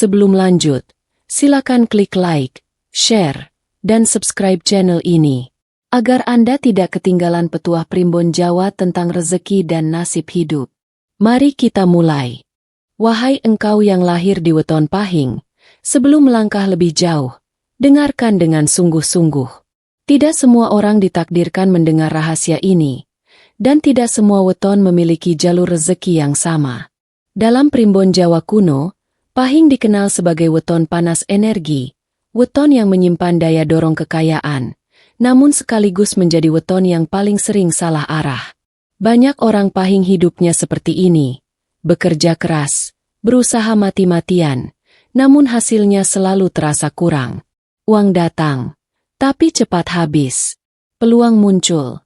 Sebelum lanjut, silakan klik like, share, dan subscribe channel ini, agar Anda tidak ketinggalan petuah Primbon Jawa tentang rezeki dan nasib hidup. Mari kita mulai. Wahai engkau yang lahir di weton pahing, sebelum melangkah lebih jauh, dengarkan dengan sungguh-sungguh. Tidak semua orang ditakdirkan mendengar rahasia ini, dan tidak semua weton memiliki jalur rezeki yang sama. Dalam Primbon Jawa kuno, pahing dikenal sebagai weton panas energi, weton yang menyimpan daya dorong kekayaan, namun sekaligus menjadi weton yang paling sering salah arah. Banyak orang pahing hidupnya seperti ini, bekerja keras, berusaha mati-matian, namun hasilnya selalu terasa kurang. Uang datang, tapi cepat habis. Peluang muncul,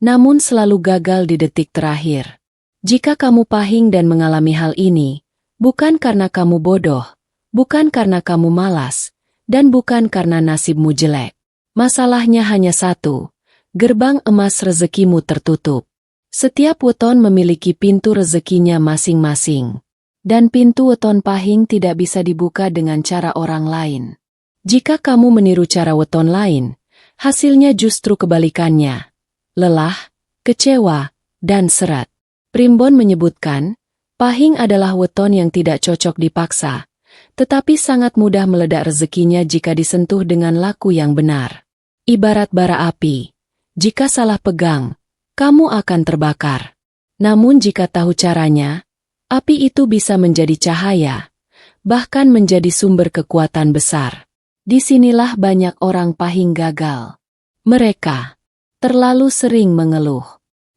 namun selalu gagal di detik terakhir. Jika kamu pahing dan mengalami hal ini, bukan karena kamu bodoh, bukan karena kamu malas, dan bukan karena nasibmu jelek. Masalahnya hanya satu, gerbang emas rezekimu tertutup. Setiap weton memiliki pintu rezekinya masing-masing. Dan pintu weton pahing tidak bisa dibuka dengan cara orang lain. Jika kamu meniru cara weton lain, hasilnya justru kebalikannya. Lelah, kecewa, dan seret. Primbon menyebutkan, pahing adalah weton yang tidak cocok dipaksa, tetapi sangat mudah meledak rezekinya jika disentuh dengan laku yang benar. Ibarat bara api, jika salah pegang, kamu akan terbakar. Namun jika tahu caranya, api itu bisa menjadi cahaya, bahkan menjadi sumber kekuatan besar. Disinilah banyak orang pahing gagal. Mereka terlalu sering mengeluh,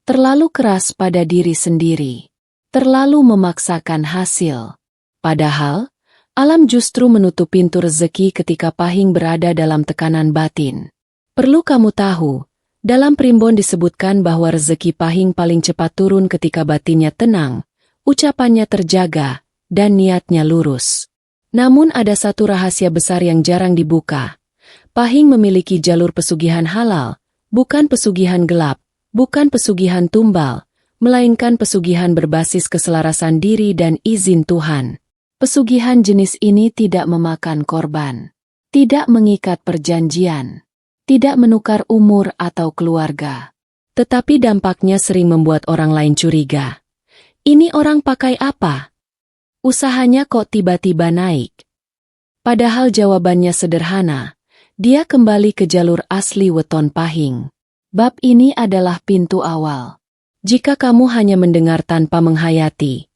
terlalu keras pada diri sendiri, terlalu memaksakan hasil. Padahal, alam justru menutup pintu rezeki ketika pahing berada dalam tekanan batin. Perlu kamu tahu, dalam Primbon disebutkan bahwa rezeki pahing paling cepat turun ketika batinnya tenang, ucapannya terjaga, dan niatnya lurus. Namun ada satu rahasia besar yang jarang dibuka. Pahing memiliki jalur pesugihan halal, bukan pesugihan gelap, bukan pesugihan tumbal, melainkan pesugihan berbasis keselarasan diri dan izin Tuhan. Pesugihan jenis ini tidak memakan korban, tidak mengikat perjanjian, tidak menukar umur atau keluarga. Tetapi dampaknya sering membuat orang lain curiga. Ini orang pakai apa? Usahanya kok tiba-tiba naik? Padahal jawabannya sederhana, dia kembali ke jalur asli weton pahing. Bab ini adalah pintu awal. Jika kamu hanya mendengar tanpa menghayati,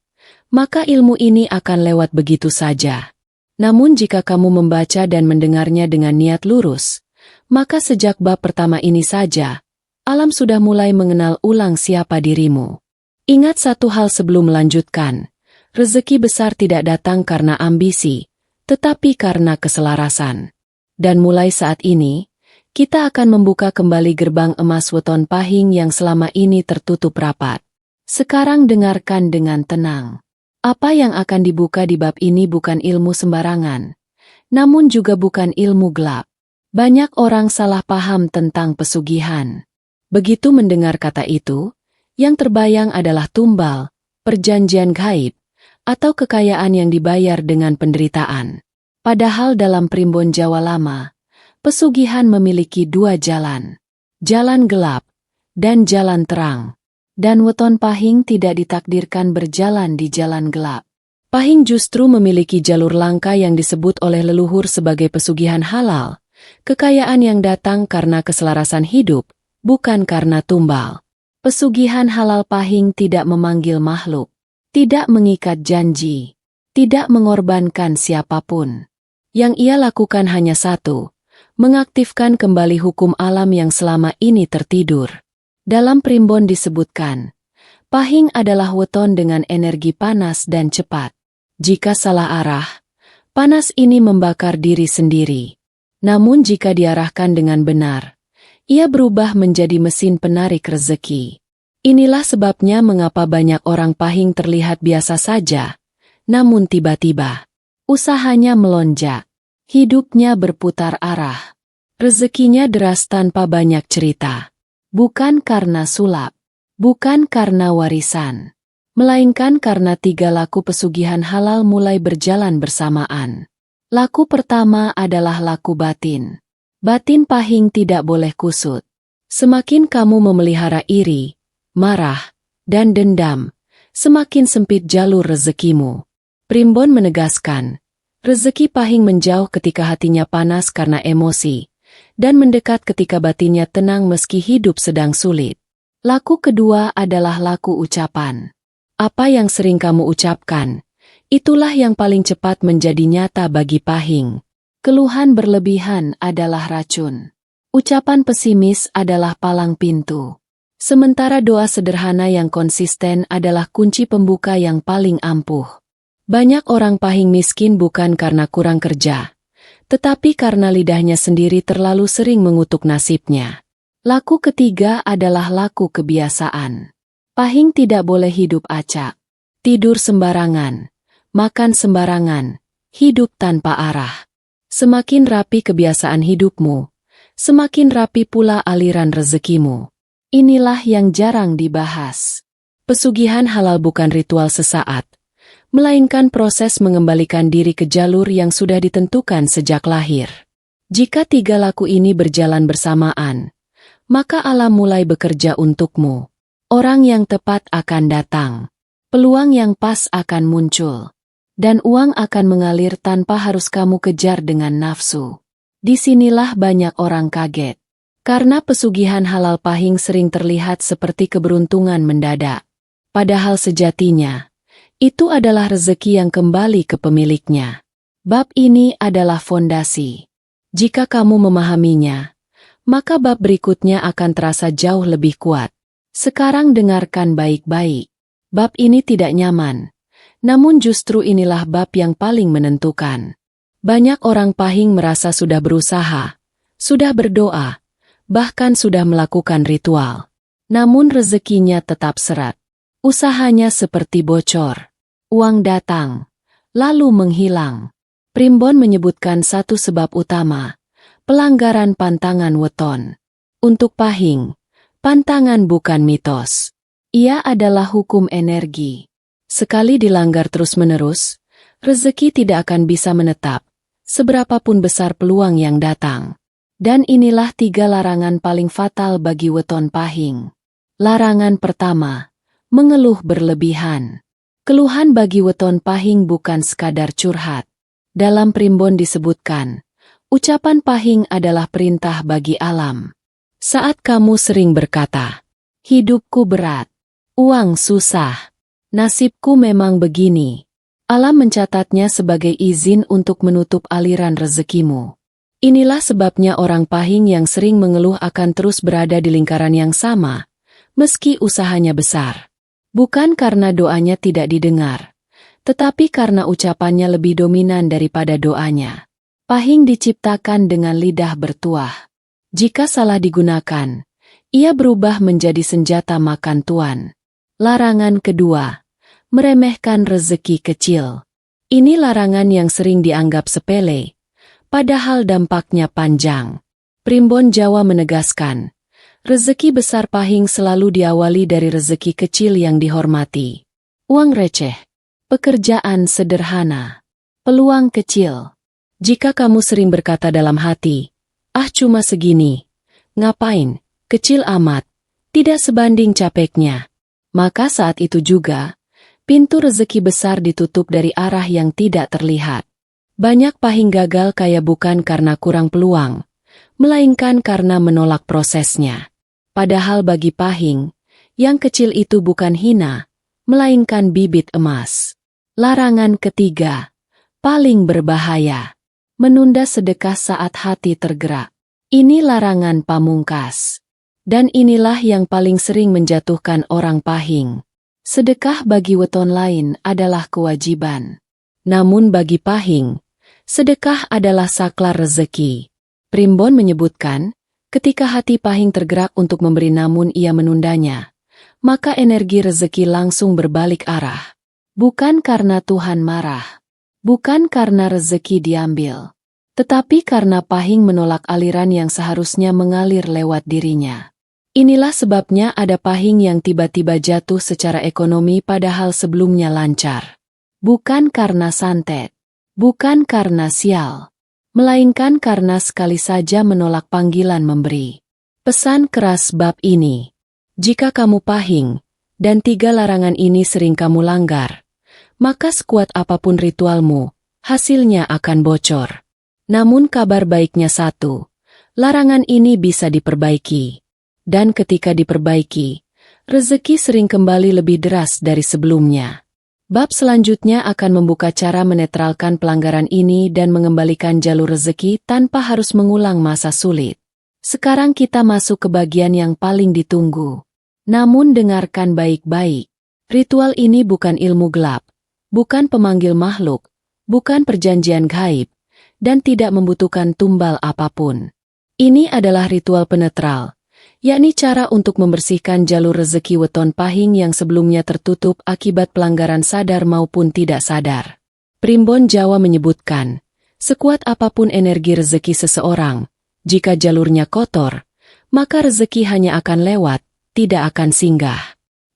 maka ilmu ini akan lewat begitu saja. Namun jika kamu membaca dan mendengarnya dengan niat lurus, maka sejak bab pertama ini saja, alam sudah mulai mengenal ulang siapa dirimu. Ingat satu hal sebelum melanjutkan, rezeki besar tidak datang karena ambisi, tetapi karena keselarasan. Dan mulai saat ini, kita akan membuka kembali gerbang emas weton pahing yang selama ini tertutup rapat. Sekarang dengarkan dengan tenang. Apa yang akan dibuka di bab ini bukan ilmu sembarangan, namun juga bukan ilmu gelap. Banyak orang salah paham tentang pesugihan. Begitu mendengar kata itu, yang terbayang adalah tumbal, perjanjian gaib, atau kekayaan yang dibayar dengan penderitaan. Padahal dalam Primbon Jawa Lama, pesugihan memiliki dua jalan. Jalan gelap, dan jalan terang. Dan weton pahing tidak ditakdirkan berjalan di jalan gelap. Pahing justru memiliki jalur langka yang disebut oleh leluhur sebagai pesugihan halal. Kekayaan yang datang karena keselarasan hidup, bukan karena tumbal. Pesugihan halal pahing tidak memanggil makhluk, tidak mengikat janji, tidak mengorbankan siapapun. Yang ia lakukan hanya satu, mengaktifkan kembali hukum alam yang selama ini tertidur. Dalam Primbon disebutkan, pahing adalah weton dengan energi panas dan cepat. Jika salah arah, panas ini membakar diri sendiri. Namun jika diarahkan dengan benar, ia berubah menjadi mesin penarik rezeki. Inilah sebabnya mengapa banyak orang pahing terlihat biasa saja, namun tiba-tiba, usahanya melonjak, hidupnya berputar arah. Rezekinya deras tanpa banyak cerita. Bukan karena sulap, bukan karena warisan, melainkan karena 3 laku pesugihan halal mulai berjalan bersamaan. Laku pertama adalah laku batin. Batin pahing tidak boleh kusut. Semakin kamu memelihara iri, marah, dan dendam, semakin sempit jalur rezekimu. Primbon menegaskan, rezeki pahing menjauh ketika hatinya panas karena emosi, dan mendekat ketika batinnya tenang meski hidup sedang sulit. Laku kedua adalah laku ucapan. Apa yang sering kamu ucapkan, itulah yang paling cepat menjadi nyata bagi pahing. Keluhan berlebihan adalah racun. Ucapan pesimis adalah palang pintu. Sementara doa sederhana yang konsisten adalah kunci pembuka yang paling ampuh. Banyak orang pahing miskin bukan karena kurang kerja, tetapi karena lidahnya sendiri terlalu sering mengutuk nasibnya. Laku ketiga adalah laku kebiasaan. Pahing tidak boleh hidup acak, tidur sembarangan, makan sembarangan, hidup tanpa arah. Semakin rapi kebiasaan hidupmu, semakin rapi pula aliran rezekimu. Inilah yang jarang dibahas. Pesugihan halal bukan ritual sesaat, melainkan proses mengembalikan diri ke jalur yang sudah ditentukan sejak lahir. Jika 3 laku ini berjalan bersamaan, maka alam mulai bekerja untukmu. Orang yang tepat akan datang, peluang yang pas akan muncul, dan uang akan mengalir tanpa harus kamu kejar dengan nafsu. Disinilah banyak orang kaget, karena pesugihan halal pahing sering terlihat seperti keberuntungan mendadak. Padahal sejatinya, itu adalah rezeki yang kembali ke pemiliknya. Bab ini adalah fondasi. Jika kamu memahaminya, maka bab berikutnya akan terasa jauh lebih kuat. Sekarang dengarkan baik-baik. Bab ini tidak nyaman, namun justru inilah bab yang paling menentukan. Banyak orang pahing merasa sudah berusaha, sudah berdoa, bahkan sudah melakukan ritual. Namun rezekinya tetap seret. Usahanya seperti bocor. Uang datang, lalu menghilang. Primbon menyebutkan satu sebab utama, pelanggaran pantangan weton. Untuk pahing, pantangan bukan mitos. Ia adalah hukum energi. Sekali dilanggar terus-menerus, rezeki tidak akan bisa menetap, seberapapun besar peluang yang datang. Dan inilah 3 larangan paling fatal bagi weton pahing. Larangan pertama, mengeluh berlebihan. Keluhan bagi weton pahing bukan sekadar curhat. Dalam primbon disebutkan, ucapan pahing adalah perintah bagi alam. Saat kamu sering berkata, hidupku berat, uang susah, nasibku memang begini, alam mencatatnya sebagai izin untuk menutup aliran rezekimu. Inilah sebabnya orang pahing yang sering mengeluh akan terus berada di lingkaran yang sama, meski usahanya besar. Bukan karena doanya tidak didengar, tetapi karena ucapannya lebih dominan daripada doanya. Pahing diciptakan dengan lidah bertuah. Jika salah digunakan, ia berubah menjadi senjata makan tuan. Larangan kedua, meremehkan rezeki kecil. Ini larangan yang sering dianggap sepele, padahal dampaknya panjang. Primbon Jawa menegaskan, rezeki besar pahing selalu diawali dari rezeki kecil yang dihormati. Uang receh, pekerjaan sederhana, peluang kecil. Jika kamu sering berkata dalam hati, cuma segini, ngapain, kecil amat, tidak sebanding capeknya, maka saat itu juga, pintu rezeki besar ditutup dari arah yang tidak terlihat. Banyak pahing gagal kaya bukan karena kurang peluang, melainkan karena menolak prosesnya. Padahal bagi pahing, yang kecil itu bukan hina, melainkan bibit emas. Larangan ketiga, paling berbahaya, menunda sedekah saat hati tergerak. Ini larangan pamungkas. Dan inilah yang paling sering menjatuhkan orang pahing. Sedekah bagi weton lain adalah kewajiban. Namun bagi pahing, sedekah adalah saklar rezeki. Primbon menyebutkan, ketika hati pahing tergerak untuk memberi namun ia menundanya, maka energi rezeki langsung berbalik arah. Bukan karena Tuhan marah, bukan karena rezeki diambil, tetapi karena pahing menolak aliran yang seharusnya mengalir lewat dirinya. Inilah sebabnya ada pahing yang tiba-tiba jatuh secara ekonomi padahal sebelumnya lancar. Bukan karena santet, bukan karena sial, melainkan karena sekali saja menolak panggilan memberi. Pesan keras bab ini. Jika kamu pahing, dan 3 larangan ini sering kamu langgar, maka sekuat apapun ritualmu, hasilnya akan bocor. Namun kabar baiknya satu, larangan ini bisa diperbaiki. Dan ketika diperbaiki, rezeki sering kembali lebih deras dari sebelumnya. Bab selanjutnya akan membuka cara menetralkan pelanggaran ini dan mengembalikan jalur rezeki tanpa harus mengulang masa sulit. Sekarang kita masuk ke bagian yang paling ditunggu. Namun dengarkan baik-baik. Ritual ini bukan ilmu gelap, bukan pemanggil makhluk, bukan perjanjian gaib, dan tidak membutuhkan tumbal apapun. Ini adalah ritual penetral, yakni cara untuk membersihkan jalur rezeki weton pahing yang sebelumnya tertutup akibat pelanggaran sadar maupun tidak sadar. Primbon Jawa menyebutkan, sekuat apapun energi rezeki seseorang, jika jalurnya kotor, maka rezeki hanya akan lewat, tidak akan singgah.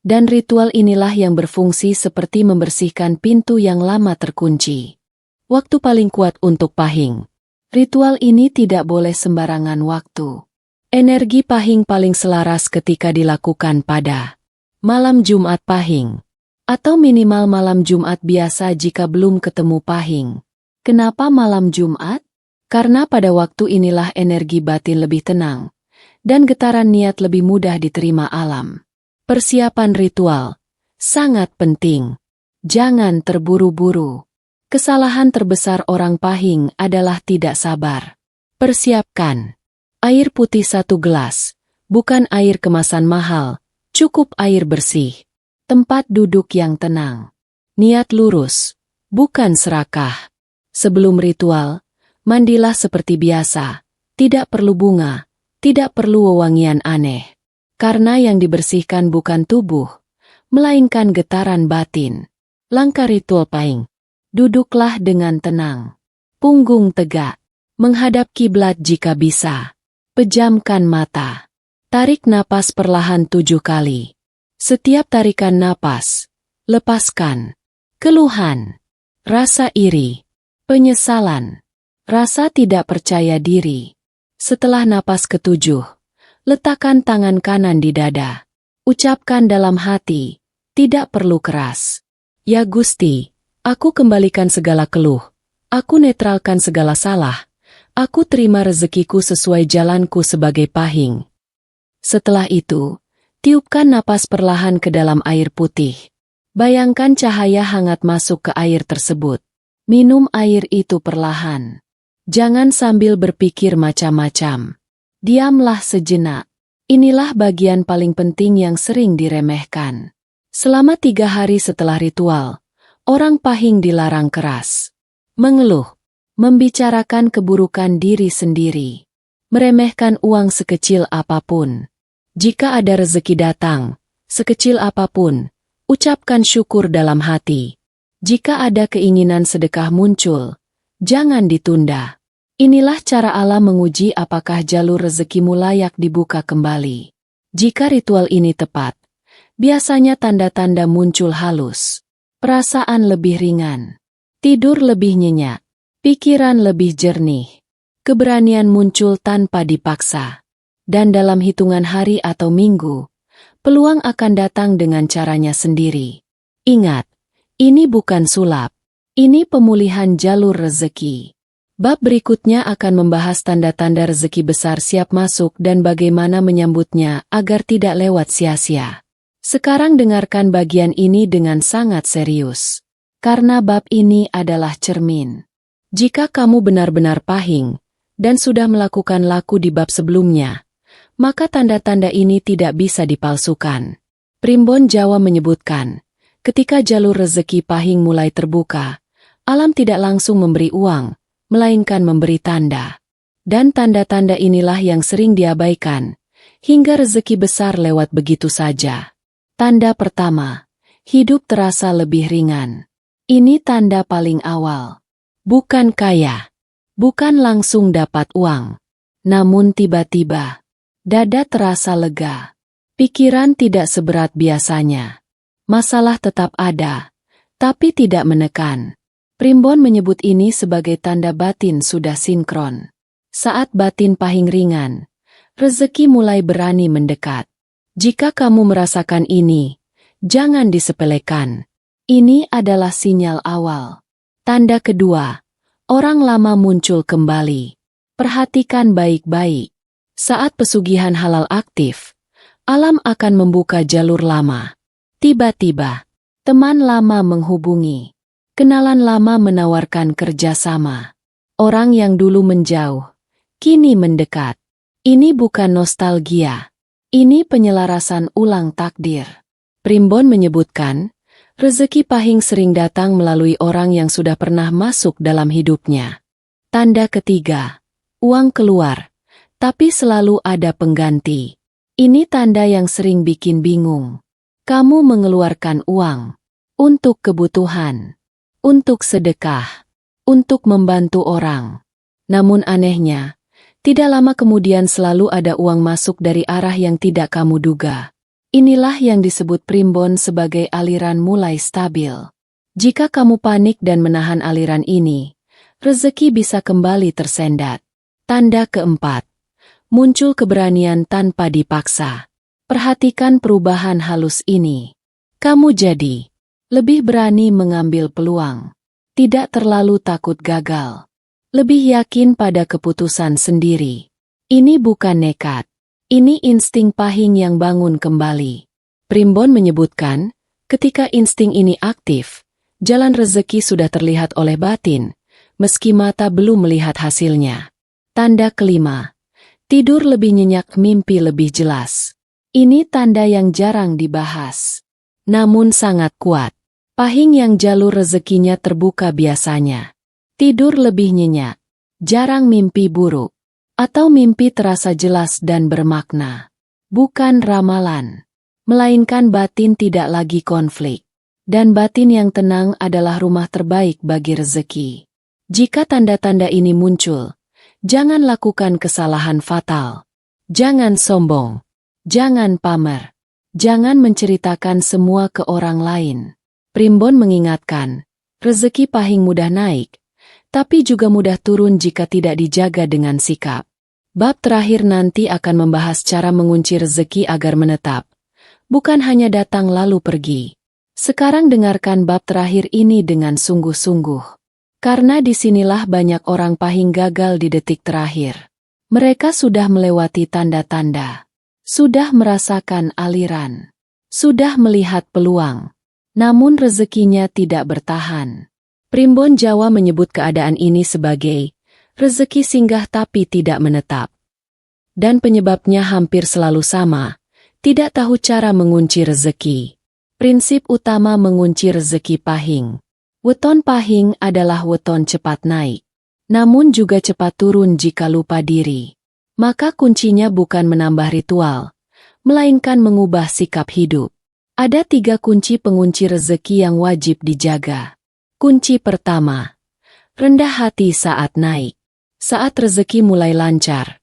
Dan ritual inilah yang berfungsi seperti membersihkan pintu yang lama terkunci. Waktu paling kuat untuk pahing. Ritual ini tidak boleh sembarangan waktu. Energi pahing paling selaras ketika dilakukan pada malam Jumat pahing, atau minimal malam Jumat biasa jika belum ketemu pahing. Kenapa malam Jumat? Karena pada waktu inilah energi batin lebih tenang, dan getaran niat lebih mudah diterima alam. Persiapan ritual sangat penting. Jangan terburu-buru. Kesalahan terbesar orang pahing adalah tidak sabar. Persiapkan. Air putih 1 gelas, bukan air kemasan mahal, cukup air bersih. Tempat duduk yang tenang. Niat lurus, bukan serakah. Sebelum ritual, mandilah seperti biasa. Tidak perlu bunga, tidak perlu wewangian aneh. Karena yang dibersihkan bukan tubuh, melainkan getaran batin. Langkah ritual pahing. Duduklah dengan tenang. Punggung tegak. Menghadap kiblat jika bisa. Pejamkan mata. Tarik napas perlahan 7 kali. Setiap tarikan napas, lepaskan keluhan, rasa iri, penyesalan, rasa tidak percaya diri. Setelah napas ke-7, letakkan tangan kanan di dada. Ucapkan dalam hati, tidak perlu keras. Ya Gusti, aku kembalikan segala keluh, aku netralkan segala salah. Aku terima rezekiku sesuai jalanku sebagai pahing. Setelah itu, tiupkan napas perlahan ke dalam air putih. Bayangkan cahaya hangat masuk ke air tersebut. Minum air itu perlahan. Jangan sambil berpikir macam-macam. Diamlah sejenak. Inilah bagian paling penting yang sering diremehkan. Selama 3 hari setelah ritual, orang pahing dilarang keras. Mengeluh. Membicarakan keburukan diri sendiri. Meremehkan uang sekecil apapun. Jika ada rezeki datang, sekecil apapun, ucapkan syukur dalam hati. Jika ada keinginan sedekah muncul, jangan ditunda. Inilah cara Allah menguji apakah jalur rezekimu layak dibuka kembali. Jika ritual ini tepat, biasanya tanda-tanda muncul halus. Perasaan lebih ringan. Tidur lebih nyenyak. Pikiran lebih jernih. Keberanian muncul tanpa dipaksa. Dan dalam hitungan hari atau minggu, peluang akan datang dengan caranya sendiri. Ingat, ini bukan sulap. Ini pemulihan jalur rezeki. Bab berikutnya akan membahas tanda-tanda rezeki besar siap masuk dan bagaimana menyambutnya agar tidak lewat sia-sia. Sekarang dengarkan bagian ini dengan sangat serius. Karena bab ini adalah cermin. Jika kamu benar-benar pahing, dan sudah melakukan laku di bab sebelumnya, maka tanda-tanda ini tidak bisa dipalsukan. Primbon Jawa menyebutkan, ketika jalur rezeki pahing mulai terbuka, alam tidak langsung memberi uang, melainkan memberi tanda. Dan tanda-tanda inilah yang sering diabaikan, hingga rezeki besar lewat begitu saja. Tanda pertama, hidup terasa lebih ringan. Ini tanda paling awal. Bukan kaya, bukan langsung dapat uang, namun tiba-tiba Dada terasa lega. Pikiran tidak seberat biasanya. Masalah tetap ada, tapi tidak menekan. Primbon menyebut ini sebagai tanda batin sudah sinkron. Saat batin Pahing ringan, rezeki mulai berani mendekat. Jika kamu merasakan ini, jangan disepelekan. Ini adalah sinyal awal. Tanda kedua, orang lama muncul kembali. Perhatikan baik-baik. Saat pesugihan halal aktif, alam akan membuka jalur lama. Tiba-tiba, teman lama menghubungi. Kenalan lama menawarkan kerjasama. Orang yang dulu menjauh, kini mendekat. Ini bukan nostalgia. Ini penyelarasan ulang takdir. Primbon menyebutkan, rezeki Pahing sering datang melalui orang yang sudah pernah masuk dalam hidupnya. Tanda ketiga, uang keluar, tapi selalu ada pengganti. Ini tanda yang sering bikin bingung. Kamu mengeluarkan uang untuk kebutuhan, untuk sedekah, untuk membantu orang. Namun anehnya, tidak lama kemudian selalu ada uang masuk dari arah yang tidak kamu duga. Inilah yang disebut Primbon sebagai aliran mulai stabil. Jika kamu panik dan menahan aliran ini, rezeki bisa kembali tersendat. Tanda keempat, muncul keberanian tanpa dipaksa. Perhatikan perubahan halus ini. Kamu jadi lebih berani mengambil peluang. Tidak terlalu takut gagal. Lebih yakin pada keputusan sendiri. Ini bukan nekat. Ini insting Pahing yang bangun kembali. Primbon menyebutkan, ketika insting ini aktif, jalan rezeki sudah terlihat oleh batin, meski mata belum melihat hasilnya. Tanda kelima, tidur lebih nyenyak, mimpi lebih jelas. Ini tanda yang jarang dibahas, namun sangat kuat. Pahing yang jalur rezekinya terbuka biasanya tidur lebih nyenyak, jarang mimpi buruk, atau mimpi terasa jelas dan bermakna. Bukan ramalan, melainkan batin tidak lagi konflik. Dan batin yang tenang adalah rumah terbaik bagi rezeki. Jika tanda-tanda ini muncul, jangan lakukan kesalahan fatal. Jangan sombong. Jangan pamer. Jangan menceritakan semua ke orang lain. Primbon mengingatkan, rezeki Pahing mudah naik, tapi juga mudah turun jika tidak dijaga dengan sikap. Bab terakhir nanti akan membahas cara mengunci rezeki agar menetap, bukan hanya datang lalu pergi. Sekarang dengarkan bab terakhir ini dengan sungguh-sungguh. Karena disinilah banyak orang Pahing gagal di detik terakhir. Mereka sudah melewati tanda-tanda, sudah merasakan aliran, sudah melihat peluang, namun rezekinya tidak bertahan. Primbon Jawa menyebut keadaan ini sebagai rezeki singgah tapi tidak menetap. Dan penyebabnya hampir selalu sama, tidak tahu cara mengunci rezeki. Prinsip utama mengunci rezeki Pahing. Weton Pahing adalah weton cepat naik, namun juga cepat turun jika lupa diri. Maka kuncinya bukan menambah ritual, melainkan mengubah sikap hidup. Ada 3 kunci pengunci rezeki yang wajib dijaga. Kunci pertama, rendah hati saat naik. Saat rezeki mulai lancar,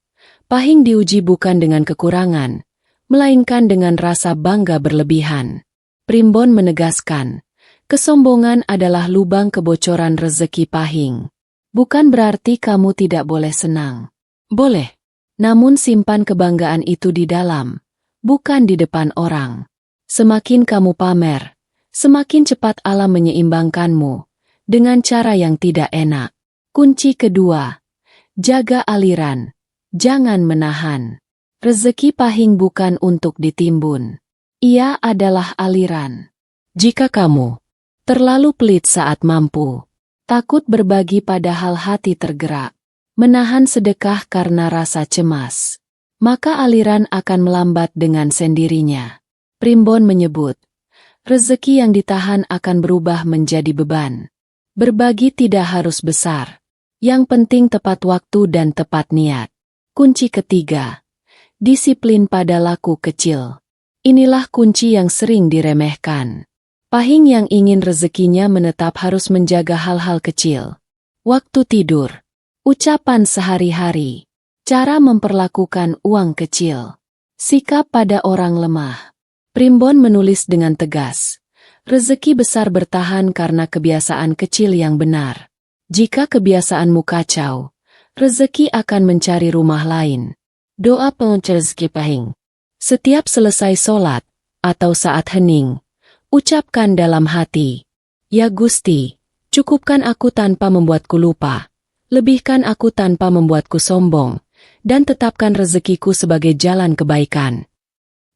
Pahing diuji bukan dengan kekurangan, melainkan dengan rasa bangga berlebihan. Primbon menegaskan, kesombongan adalah lubang kebocoran rezeki Pahing. Bukan berarti kamu tidak boleh senang. Boleh. Namun simpan kebanggaan itu di dalam, bukan di depan orang. Semakin kamu pamer, semakin cepat alam menyeimbangkanmu, dengan cara yang tidak enak. Kunci kedua, jaga aliran, jangan menahan. Rezeki Pahing bukan untuk ditimbun. Ia adalah aliran. Jika kamu terlalu pelit saat mampu, takut berbagi padahal hati tergerak, menahan sedekah karena rasa cemas, maka aliran akan melambat dengan sendirinya. Primbon menyebut, rezeki yang ditahan akan berubah menjadi beban. Berbagi tidak harus besar. Yang penting tepat waktu dan tepat niat. Kunci ketiga, disiplin pada laku kecil. Inilah kunci yang sering diremehkan. Pahing yang ingin rezekinya menetap harus menjaga hal-hal kecil. Waktu tidur, ucapan sehari-hari, Cara memperlakukan uang kecil. Sikap pada orang lemah. Primbon menulis dengan tegas. Rezeki besar bertahan karena kebiasaan kecil yang benar. Jika kebiasaanmu kacau, rezeki akan mencari rumah lain. Doa rezeki pahing. Setiap selesai sholat, atau saat hening, ucapkan dalam hati, "Ya Gusti, cukupkan aku tanpa membuatku lupa, lebihkan aku tanpa membuatku sombong, dan tetapkan rezekiku sebagai jalan kebaikan."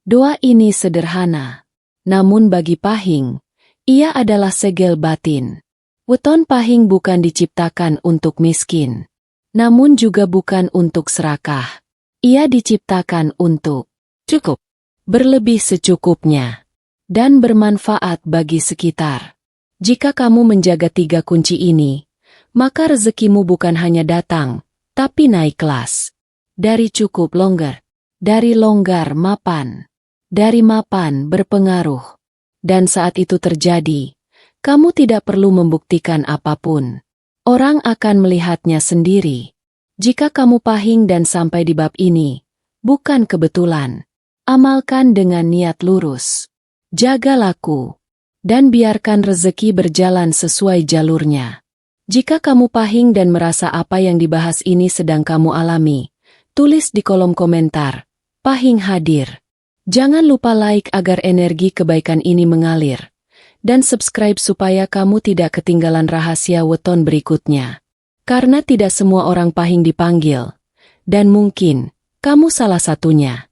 Doa ini sederhana, namun bagi Pahing, ia adalah segel batin. Weton Pahing bukan diciptakan untuk miskin, namun juga bukan untuk serakah. Ia diciptakan untuk cukup, berlebih secukupnya, dan bermanfaat bagi sekitar. Jika kamu menjaga 3 kunci ini, maka rezekimu bukan hanya datang, tapi naik kelas. Dari cukup longgar, dari longgar mapan, dari mapan berpengaruh. Dan saat itu terjadi, kamu tidak perlu membuktikan apapun. Orang akan melihatnya sendiri. Jika kamu Pahing dan sampai di bab ini, bukan kebetulan. Amalkan dengan niat lurus. Jaga laku. Dan biarkan rezeki berjalan sesuai jalurnya. Jika kamu Pahing dan merasa apa yang dibahas ini sedang kamu alami, tulis di kolom komentar, "Pahing hadir." Jangan lupa like agar energi kebaikan ini mengalir. Dan subscribe supaya kamu tidak ketinggalan rahasia weton berikutnya. Karena tidak semua orang Pahing dipanggil. Dan mungkin, kamu salah satunya.